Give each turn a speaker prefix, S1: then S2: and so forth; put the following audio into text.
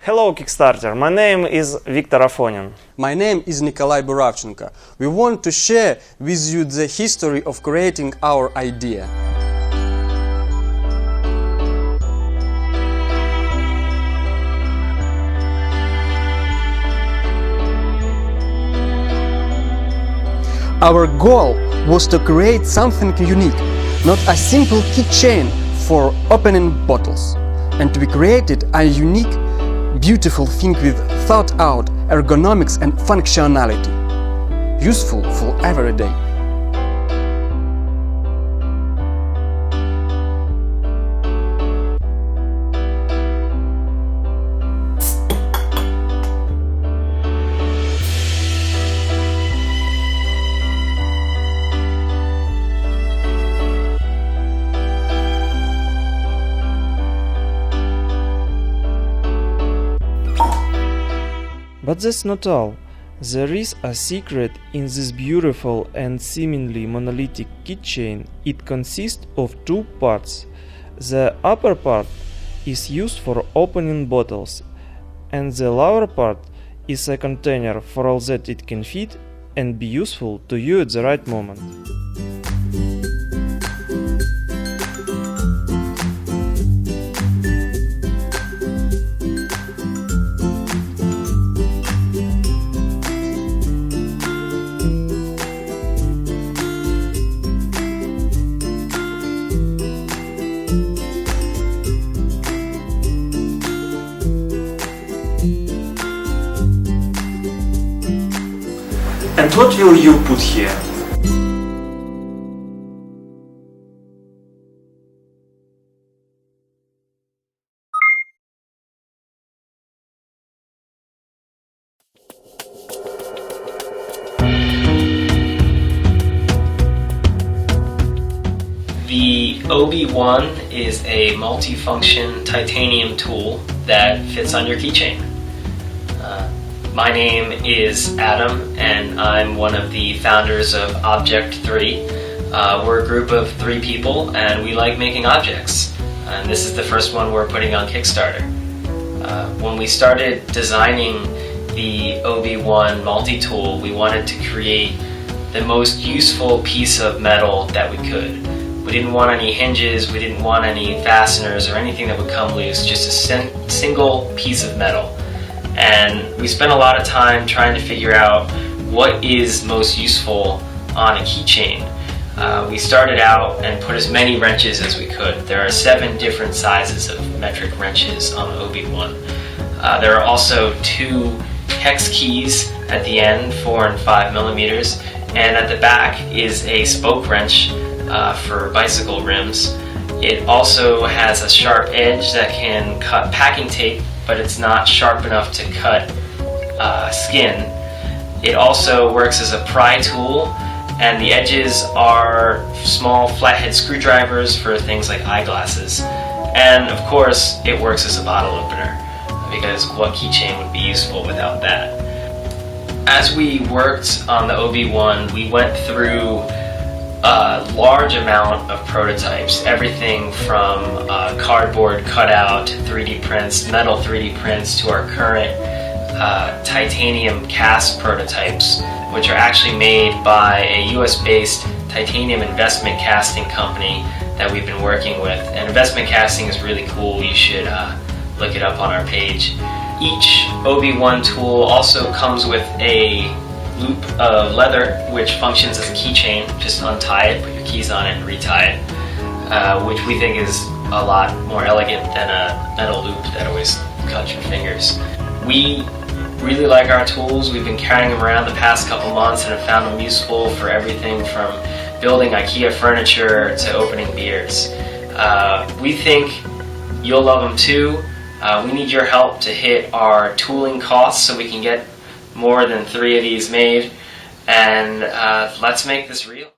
S1: Hello Kickstarter, my name is Viktor Afonin.
S2: My name is Nikolai Buravchenko. We want to share with you the history of creating our idea. Our goal was to create something unique, not a simple keychain for opening bottles. And we created a unique, beautiful thing with thought-out ergonomics and functionality, useful for every day.
S1: But that's not all. There is a secret in this beautiful and seemingly monolithic keychain. It consists of two parts. The upper part is used for opening bottles, and the lower part is a container for all that it can fit and be useful to you at the right moment. And what will you put here?
S3: The OB1 is a multifunction titanium tool that fits on your keychain. My name is Adam, and I'm one of the founders of Object3. We're a group of 3 people, and we like making objects. And this is the first one we're putting on Kickstarter. When we started designing the OB1 multi-tool, we wanted to create the most useful piece of metal that we could. We didn't want any hinges, we didn't want any fasteners or anything that would come loose, just a single piece of metal. And we spent a lot of time trying to figure out what is most useful on a keychain. We started out and put as many wrenches as we could. There are 7 different sizes of metric wrenches on the OB1. There are also 2 hex keys at the end, 4 and 5 millimeters, and at the back is a spoke wrench for bicycle rims. It also has a sharp edge that can cut packing tape, but it's not sharp enough to cut skin. It also works as a pry tool, and the edges are small flathead screwdrivers for things like eyeglasses. And of course, it works as a bottle opener, because what keychain would be useful without that? As we worked on the OB1, we went through a large amount of prototypes, everything from cardboard cutout 3D prints, metal 3D prints, to our current titanium cast prototypes, which are actually made by a US-based titanium investment casting company that we've been working with. And investment casting is really cool. You should look it up on our page. Each OB1 tool also comes with a loop of leather which functions as a keychain. Just untie it, put your keys on it, and retie it, which we think is a lot more elegant than a metal loop that always cuts your fingers. We really like our tools. We've been carrying them around the past couple months and have found them useful for everything from building IKEA furniture to opening beers. We think you'll love them too. We need your help to hit our tooling costs so we can get more than 3 of these made, and let's make this real.